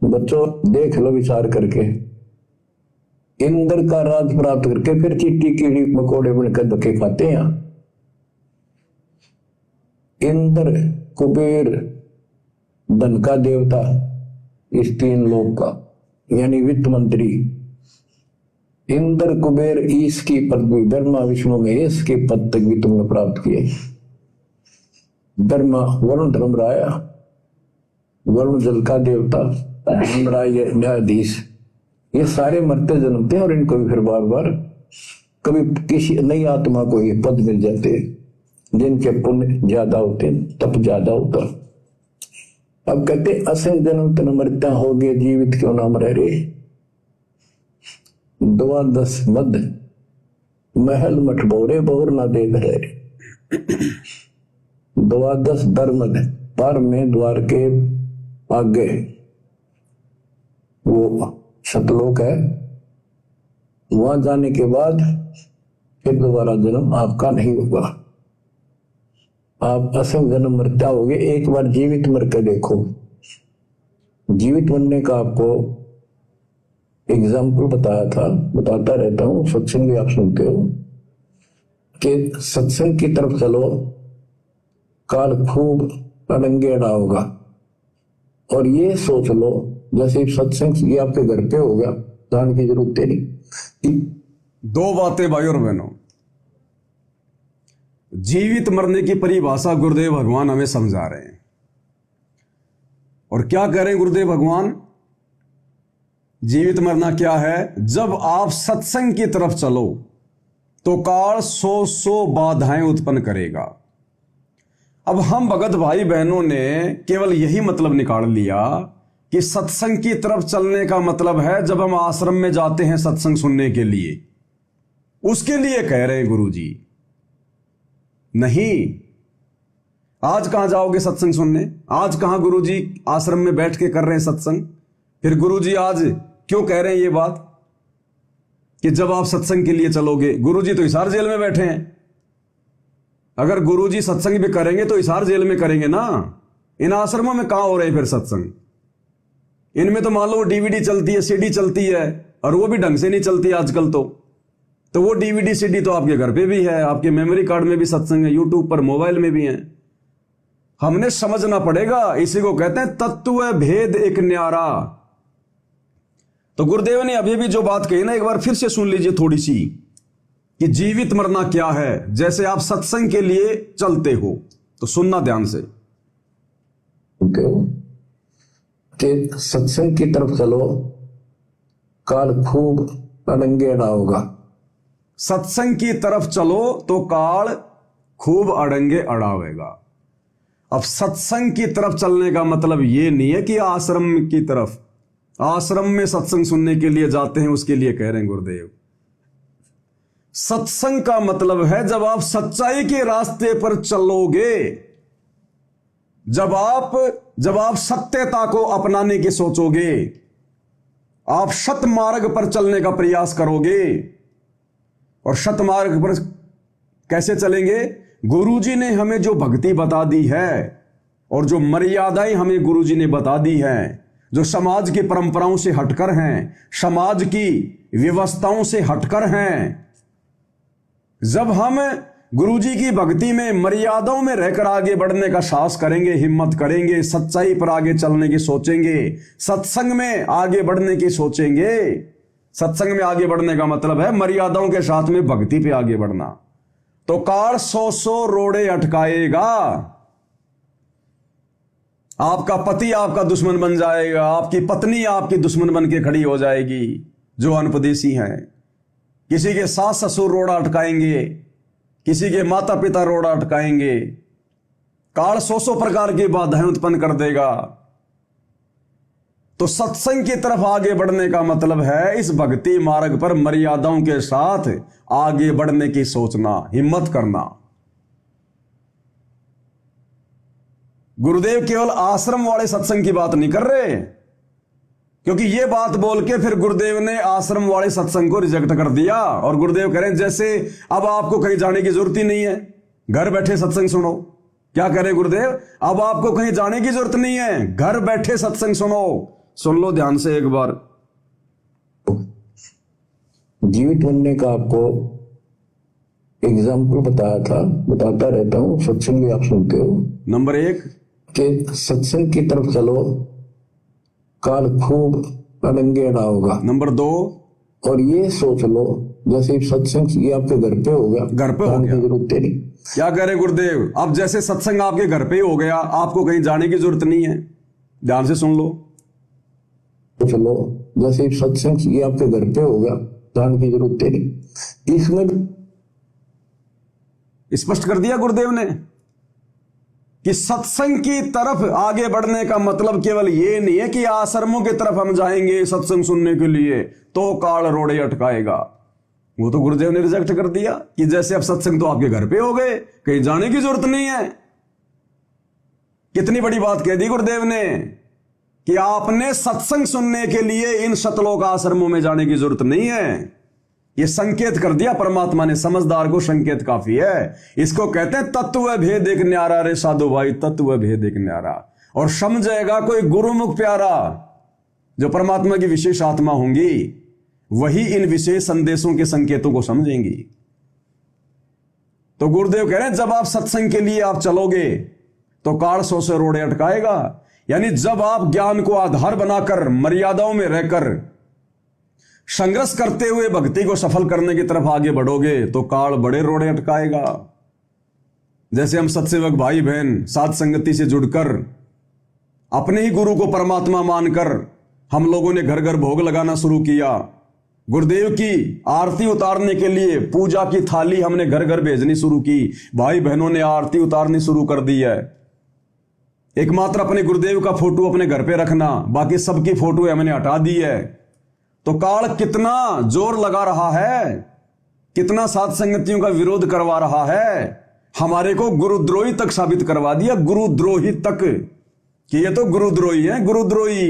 बच्चों देख लो विचार करके, इंद्र का राज प्राप्त करके फिर चींटी कीड़ी मकोड़े बनकर धक्के खाते हैं। इंद्र कुबेर धन का देवता इस तीन लोक का, यानी वित्त मंत्री। इंद्र कुबेर ईश की पदवी, ब्रह्मा विष्णु महेश के पद तक भी तुमने प्राप्त किए। ब्रह्मा वरुण धर्मराया, वरुण जल का देवता, धर्मराय न्यायाधीश, ये सारे मरते जन्मते हैं और इनको भी फिर बार बार कभी किसी नई आत्मा को ये पद मिल जाते हैं जिनके पुण्य ज्यादा होते हैं, तप ज्यादा होता। अब कहते असंग जन्म तन मरता हो गए, जीवित क्यों नाम रह रे। 12 मद महल मठ बोरे बोर ना दे रहे। 12 दरमद पर में द्वार के आगे वो सतलोक है, वहां जाने के बाद फिर दोबारा जन्म आपका नहीं होगा। आप असंग जन्म मरता होगे, एक बार जीवित मर के देखो। जीवित मरने का आपको एग्जाम्पल बताया था, बताता रहता हूं, सत्संग भी आप सुनते हो कि सत्संग की तरफ चलो, काल खूब अड़ंगे अड़ा होगा। और ये सोच लो जैसे सत्संग ये आपके घर पे हो गया, जान की जरूरत नहीं। दो बातें भाई और बहनों, जीवित मरने की परिभाषा गुरुदेव भगवान हमें समझा रहे हैं। और क्या कह रहे हैं गुरुदेव भगवान? जीवित मरना क्या है? जब आप सत्संग की तरफ चलो तो काल 100 बाधाएं उत्पन्न करेगा। अब हम भगत भाई बहनों ने केवल यही मतलब निकाल लिया कि सत्संग की तरफ चलने का मतलब है जब हम आश्रम में जाते हैं सत्संग सुनने के लिए, उसके लिए कह रहे हैं गुरुजी। नहीं, आज कहां जाओगे सत्संग सुनने? आज कहां गुरुजी आश्रम में बैठ के कर रहे हैं सत्संग? फिर गुरुजी आज क्यों कह रहे हैं ये बात कि जब आप सत्संग के लिए चलोगे? गुरुजी तो हिसार जेल में बैठे हैं। अगर गुरुजी सत्संग भी करेंगे तो हिसार जेल में करेंगे ना। इन आश्रमों में कहां हो रहे फिर सत्संग? इनमें तो मान लो डीवीडी चलती है, सीडी चलती है, और वो भी ढंग से नहीं चलती आजकल। तो वो डीवीडी सीडी तो आपके घर पे भी है, आपके मेमोरी कार्ड में भी सत्संग है, यूट्यूब पर मोबाइल में भी है। हमने समझना पड़ेगा, इसी को कहते हैं तत्व भेद एक न्यारा। तो गुरुदेव ने अभी भी जो बात कही ना, एक बार फिर से सुन लीजिए थोड़ी सी, कि जीवित मरना क्या है। जैसे आप सत्संग के लिए चलते हो तो सुनना ध्यान से। कि सत्संग की तरफ चलो, काल खूब अड़ंगे अड़ा होगा। सत्संग की तरफ चलो तो काल खूब अड़ंगे अड़ावेगा। अब सत्संग की तरफ चलने का मतलब यह नहीं है कि आश्रम की तरफ, आश्रम में सत्संग सुनने के लिए जाते हैं उसके लिए कह रहे हैं गुरुदेव। सत्संग का मतलब है जब आप सच्चाई के रास्ते पर चलोगे, जब आप सत्यता को अपनाने की सोचोगे, आप सत मार्ग पर चलने का प्रयास करोगे। और सत मार्ग पर कैसे चलेंगे? गुरुजी ने हमें जो भक्ति बता दी है और जो मर्यादाएं हमें गुरुजी ने बता दी हैं, जो समाज की परंपराओं से हटकर हैं, समाज की व्यवस्थाओं से हटकर हैं, जब हम गुरुजी की भक्ति में मर्यादाओं में रहकर आगे बढ़ने का साहस करेंगे, हिम्मत करेंगे, सच्चाई पर आगे चलने की सोचेंगे, सत्संग में आगे बढ़ने की सोचेंगे। सत्संग में आगे बढ़ने का मतलब है मर्यादाओं के साथ में भक्ति पे आगे बढ़ना। तो काल 100 रोड़े अटकाएगा। आपका पति आपका दुश्मन बन जाएगा, आपकी पत्नी आपकी दुश्मन बन के खड़ी हो जाएगी जो अनपदेशी हैं। किसी के सास ससुर रोड़ा अटकाएंगे, किसी के माता पिता रोड़ा अटकाएंगे। काल 100 प्रकार की बाधाएं उत्पन्न कर देगा। तो सत्संग की तरफ आगे बढ़ने का मतलब है इस भक्ति मार्ग पर मर्यादाओं के साथ आगे बढ़ने की सोचना, हिम्मत करना। गुरुदेव केवल आश्रम वाले सत्संग की बात नहीं कर रहे, क्योंकि यह बात बोल के फिर गुरुदेव ने आश्रम वाले सत्संग को रिजेक्ट कर दिया। और गुरुदेव कह रहे हैं जैसे अब आपको कहीं जाने की जरूरत ही नहीं है, घर बैठे सत्संग सुनो। क्या कह रहे गुरुदेव? अब आपको कहीं जाने की जरूरत नहीं है, घर बैठे सत्संग सुनो। सुन लो ध्यान से एक बार। जीवित बनने का आपको एग्जाम्पल बताया था, बताता रहता हूँ, सत्संग भी आप सुनते हो। नंबर 1 कि सत्संग की तरफ चलो, काल खूब अड़ंगे अड़ा होगा। नंबर 2 और ये सोच लो जैसे सत्संग ये आपके घर पे हो गया, घर पे हो जाने गया। की जरूरत नहीं। क्या कह रहे गुरुदेव? अब जैसे सत्संग आपके घर पे ही हो गया, आपको कहीं जाने की जरूरत नहीं है। ध्यान से सुन लो। सोच लो जैसे सत्संग ये आपके घर पे हो गया, जाने की जरूरत नहीं। इसमें स्पष्ट कर दिया गुरुदेव ने कि सत्संग की तरफ आगे बढ़ने का मतलब केवल ये नहीं है कि आश्रमों की तरफ हम जाएंगे सत्संग सुनने के लिए तो काल रोड़े अटकाएगा। वो तो गुरुदेव ने रिजेक्ट कर दिया कि जैसे अब सत्संग तो आपके घर पे हो गए, कहीं जाने की जरूरत नहीं है। कितनी बड़ी बात कह दी गुरुदेव ने कि आपने सत्संग सुनने के लिए इन शतलोक आश्रमों में जाने की जरूरत नहीं है। ये संकेत कर दिया परमात्मा ने। समझदार को संकेत काफी है। इसको कहते हैं तत्व भेद एक न्यारा रे साधु भाई, तत्व भेद एक न्यारा। और समझेगा कोई गुरुमुख प्यारा, जो परमात्मा की विशेष आत्मा होंगी, वही इन विशेष संदेशों के संकेतों को समझेंगी। तो गुरुदेव कह रहे हैं जब आप सत्संग के लिए आप चलोगे तो काल 100 से रोड़े अटकाएगा। यानी जब आप ज्ञान को आधार बनाकर मर्यादाओं में रहकर संघर्ष करते हुए भक्ति को सफल करने की तरफ आगे बढ़ोगे तो काल बड़े रोड़े अटकाएगा। जैसे हम सत्सेवक भाई बहन साध संगति से जुड़कर अपने ही गुरु को परमात्मा मानकर हम लोगों ने घर घर भोग लगाना शुरू किया। गुरुदेव की आरती उतारने के लिए पूजा की थाली हमने घर घर भेजनी शुरू की। भाई बहनों ने आरती उतारनी शुरू कर दी है। एकमात्र अपने गुरुदेव का फोटो अपने घर पे रखना, बाकी सबकी फोटो हमने हटा दी है। तो काल कितना जोर लगा रहा है, कितना साध संगतियों का विरोध करवा रहा है। हमारे को गुरुद्रोही तक साबित करवा दिया, गुरुद्रोही तक, कि ये तो गुरुद्रोही है, गुरुद्रोही।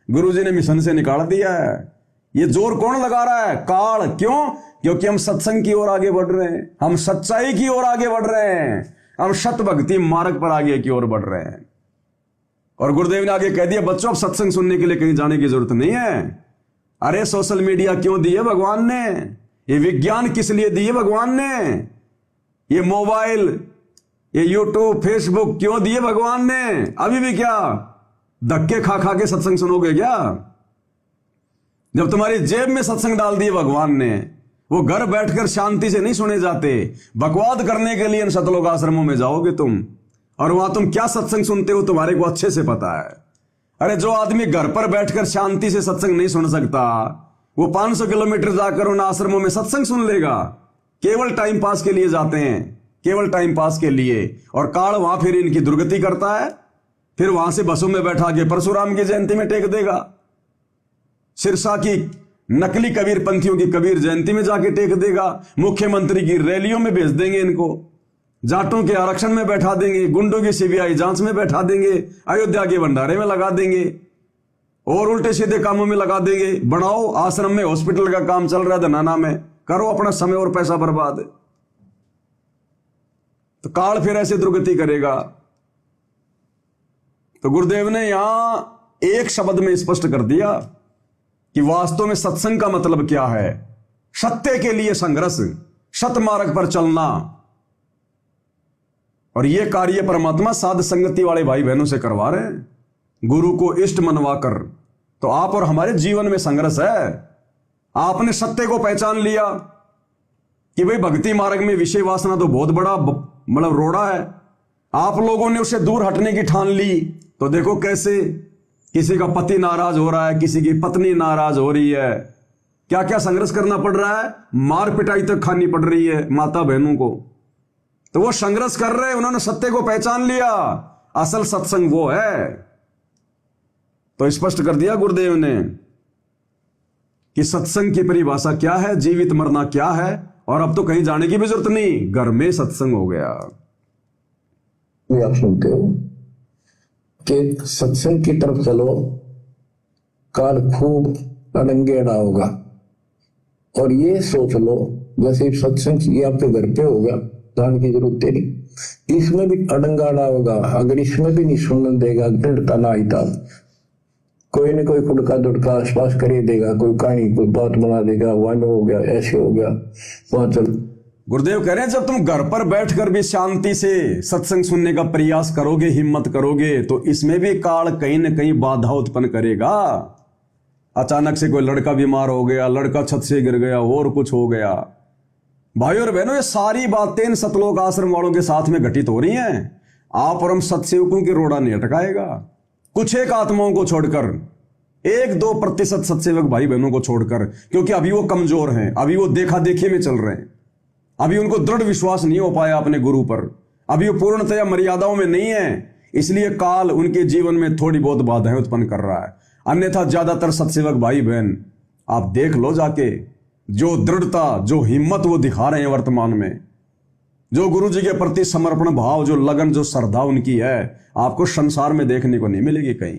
गुरुजी ने मिशन से निकाल दिया है। ये जोर कौन लगा रहा है? काल। क्यों? क्योंकि हम सत्संग की ओर आगे बढ़ रहे हैं, हम सच्चाई की ओर आगे बढ़ रहे हैं, हम सत भक्ति मार्ग पर आगे की ओर बढ़ रहे हैं। और गुरुदेव ने आगे कह दिया बच्चों अब सत्संग सुनने के लिए कहीं जाने की जरूरत नहीं है। अरे सोशल मीडिया क्यों दिए भगवान ने? ये विज्ञान किस लिए दिए भगवान ने? ये मोबाइल, ये यूट्यूब, फेसबुक क्यों दिए भगवान ने? अभी भी क्या धक्के खा खा के सत्संग सुनोगे क्या? जब तुम्हारी जेब में सत्संग डाल दिए भगवान ने, वो घर बैठकर शांति से नहीं सुने जाते। बकवाद करने के लिए इन शतलोक आश्रमों में जाओगे तुम, और वहां तुम क्या सत्संग सुनते हो तुम्हारे को अच्छे से पता है। अरे जो आदमी घर पर बैठकर शांति से सत्संग नहीं सुन सकता, वो 500 किलोमीटर जाकर उन आश्रमों में सत्संग सुन लेगा। केवल टाइम पास के लिए जाते हैं, केवल टाइम पास के लिए। और काल वहां फिर इनकी दुर्गति करता है। फिर वहां से बसों में बैठा के परशुराम की जयंती में टेक देगा, सिरसा की नकली कबीर पंथियों की कबीर जयंती में जाके टेक देगा, मुख्यमंत्री की रैलियों में भेज देंगे इनको, जाटों के आरक्षण में बैठा देंगे, गुंडों की सीबीआई जांच में बैठा देंगे, अयोध्या के भंडारे में लगा देंगे और उल्टे सीधे कामों में लगा देंगे। बढ़ाओ, आश्रम में हॉस्पिटल का काम चल रहा है धनाना में, करो अपना समय और पैसा बर्बाद। तो काल फिर ऐसे दुर्गति करेगा। तो गुरुदेव ने यहां एक शब्द में स्पष्ट कर दिया कि वास्तव में सत्संग का मतलब क्या है। सत्य के लिए संघर्ष, सत मार्ग पर चलना। और यह कार्य परमात्मा साध संगति वाले भाई बहनों से करवा रहे हैं, गुरु को इष्ट मनवाकर। तो आप और हमारे जीवन में संघर्ष है। आपने सत्य को पहचान लिया कि भाई भक्ति मार्ग में विषय वासना तो बहुत बड़ा मतलब रोड़ा है। आप लोगों ने उसे दूर हटने की ठान ली। तो देखो कैसे किसी का पति नाराज हो रहा है, किसी की पत्नी नाराज हो रही है, क्या क्या संघर्ष करना पड़ रहा है, मार पिटाई तक खानी पड़ रही है माता बहनों को। तो वो संघर्ष कर रहे हैं, उन्होंने सत्य को पहचान लिया। असल सत्संग वो है। तो स्पष्ट कर दिया गुरुदेव ने कि सत्संग की परिभाषा क्या है, जीवित मरना क्या है। और अब तो कहीं जाने की भी जरूरत नहीं, घर में सत्संग हो गया। ये आप सुनते हो कि सत्संग की तरफ चलो, काल खूब अड़ंगे अड़ा होगा। और ये सोच लो जैसे सत्संग ये आपके घर पे हो गया, जाने की जरूरत नहीं। इसमें भी अड़ंगा अड़ा होगा। अगर इसमें भी नहीं सुनने देगा, दृढ़ता ना आईता, कोई कोई न कोई फुड़का दुड़का आसपास कर ही देगा, कोई कहानी कोई बात बना देगा, वन हो गया, ऐसे हो गया, वहां चल। गुरुदेव कह रहे हैं जब तुम घर पर बैठकर भी शांति से सत्संग सुनने का प्रयास करोगे, हिम्मत करोगे, तो इसमें भी काल कहीं न कहीं बाधा उत्पन्न करेगा। अचानक से कोई लड़का बीमार हो गया, लड़का छत से गिर गया, और कुछ हो गया। भाई और बहनों, ये सारी बातें इन सतलोक आश्रम वालों के साथ में घटित हो रही हैं। आप और हम सत्सेवकों की रोड़ा नहीं अटकाएगा। कुछ एक आत्माओं को छोड़कर, 1-2% सत्सेवक भाई बहनों को छोड़कर, क्योंकि अभी वो कमजोर हैं, अभी वो देखा देखी में चल रहे हैं, अभी उनको दृढ़ विश्वास नहीं हो पाया अपने गुरु पर, अभी वो पूर्णतया मर्यादाओं में नहीं है, इसलिए काल उनके जीवन में थोड़ी बहुत बाधाएं उत्पन्न कर रहा है। अन्यथा ज्यादातर सत्सेवक भाई बहन आप देख लो जाके, जो दृढ़ता, जो हिम्मत वो दिखा रहे हैं वर्तमान में, जो गुरु जी के प्रति समर्पण भाव, जो लगन, जो श्रद्धा उनकी है, आपको संसार में देखने को नहीं मिलेगी कहीं।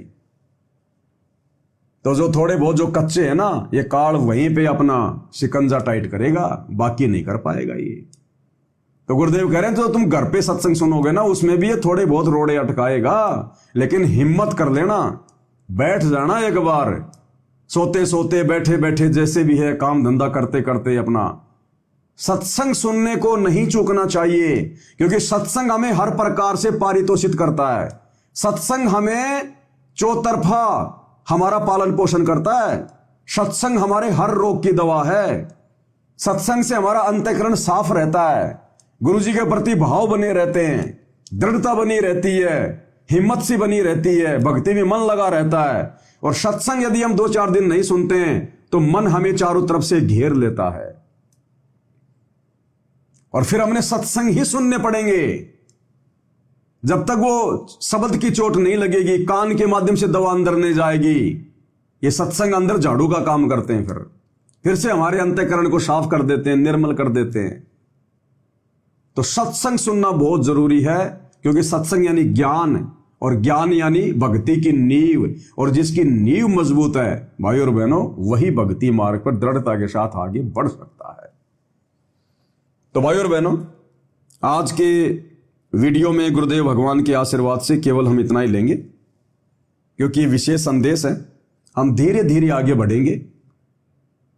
तो जो थोड़े बहुत जो कच्चे हैं ना, ये काल वहीं पे अपना शिकंजा टाइट करेगा, बाकी नहीं कर पाएगा ये। तो गुरुदेव कह रहे हैं तो तुम घर पे सत्संग सुनोगे ना, उसमें भी ये थोड़े बहुत रोड़े अटकाएगा, लेकिन हिम्मत कर लेना, बैठ जाना एक बार, सोते सोते, बैठे बैठे, जैसे भी है, काम धंधा करते करते अपना सत्संग सुनने को नहीं चूकना चाहिए, क्योंकि सत्संग हमें हर प्रकार से पारितोषित करता है। सत्संग हमें चौतरफा हमारा पालन पोषण करता है। सत्संग हमारे हर रोग की दवा है। सत्संग से हमारा अंतःकरण साफ रहता है, गुरु जी के प्रति भाव बने रहते हैं, दृढ़ता बनी रहती है, हिम्मत सी बनी रहती है, भक्ति में मन लगा रहता है। और सत्संग यदि हम 2-4 दिन नहीं सुनते हैं तो मन हमें चारों तरफ से घेर लेता है, और फिर हमने सत्संग ही सुनने पड़ेंगे। जब तक वो शब्द की चोट नहीं लगेगी, कान के माध्यम से दवा अंदर नहीं जाएगी, ये सत्संग अंदर झाड़ू का काम करते हैं, फिर से हमारे अंतःकरण को साफ कर देते हैं, निर्मल कर देते हैं। तो सत्संग सुनना बहुत जरूरी है, क्योंकि सत्संग यानी ज्ञान, और ज्ञान यानी भक्ति की नींव, और जिसकी नींव मजबूत है भाई और बहनों, वही भक्ति मार्ग पर दृढ़ता के साथ आगे बढ़ सकता है। तो भाई और बहनों, आज के वीडियो में गुरुदेव भगवान के आशीर्वाद से केवल हम इतना ही लेंगे, क्योंकि ये विशेष संदेश है। हम धीरे धीरे आगे बढ़ेंगे।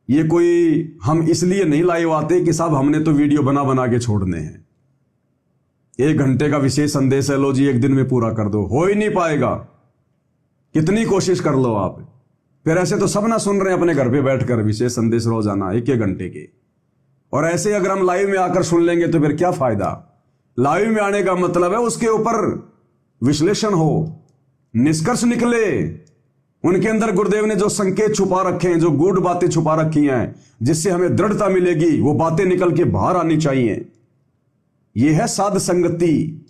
ये कोई हम इसलिए नहीं लाइव आते कि साहब हमने तो वीडियो बना बना के छोड़ने हैं, 1 घंटे का विशेष संदेश है, लो जी 1 दिन में पूरा कर दो, हो ही नहीं पाएगा। कितनी कोशिश कर लो आप, फिर ऐसे तो सब ना सुन रहे हैं अपने घर पे बैठकर विशेष संदेश रोजाना 1-1 घंटे के, और ऐसे अगर हम लाइव में आकर सुन लेंगे तो फिर क्या फायदा। लाइव में आने का मतलब है उसके ऊपर विश्लेषण हो, निष्कर्ष निकले, उनके अंदर गुरुदेव ने जो संकेत छुपा रखे हैं, जो गूढ़ बातें छुपा रखी हैं, जिससे हमें दृढ़ता मिलेगी, वो बातें निकल के बाहर आनी चाहिए। यह है साध संगति।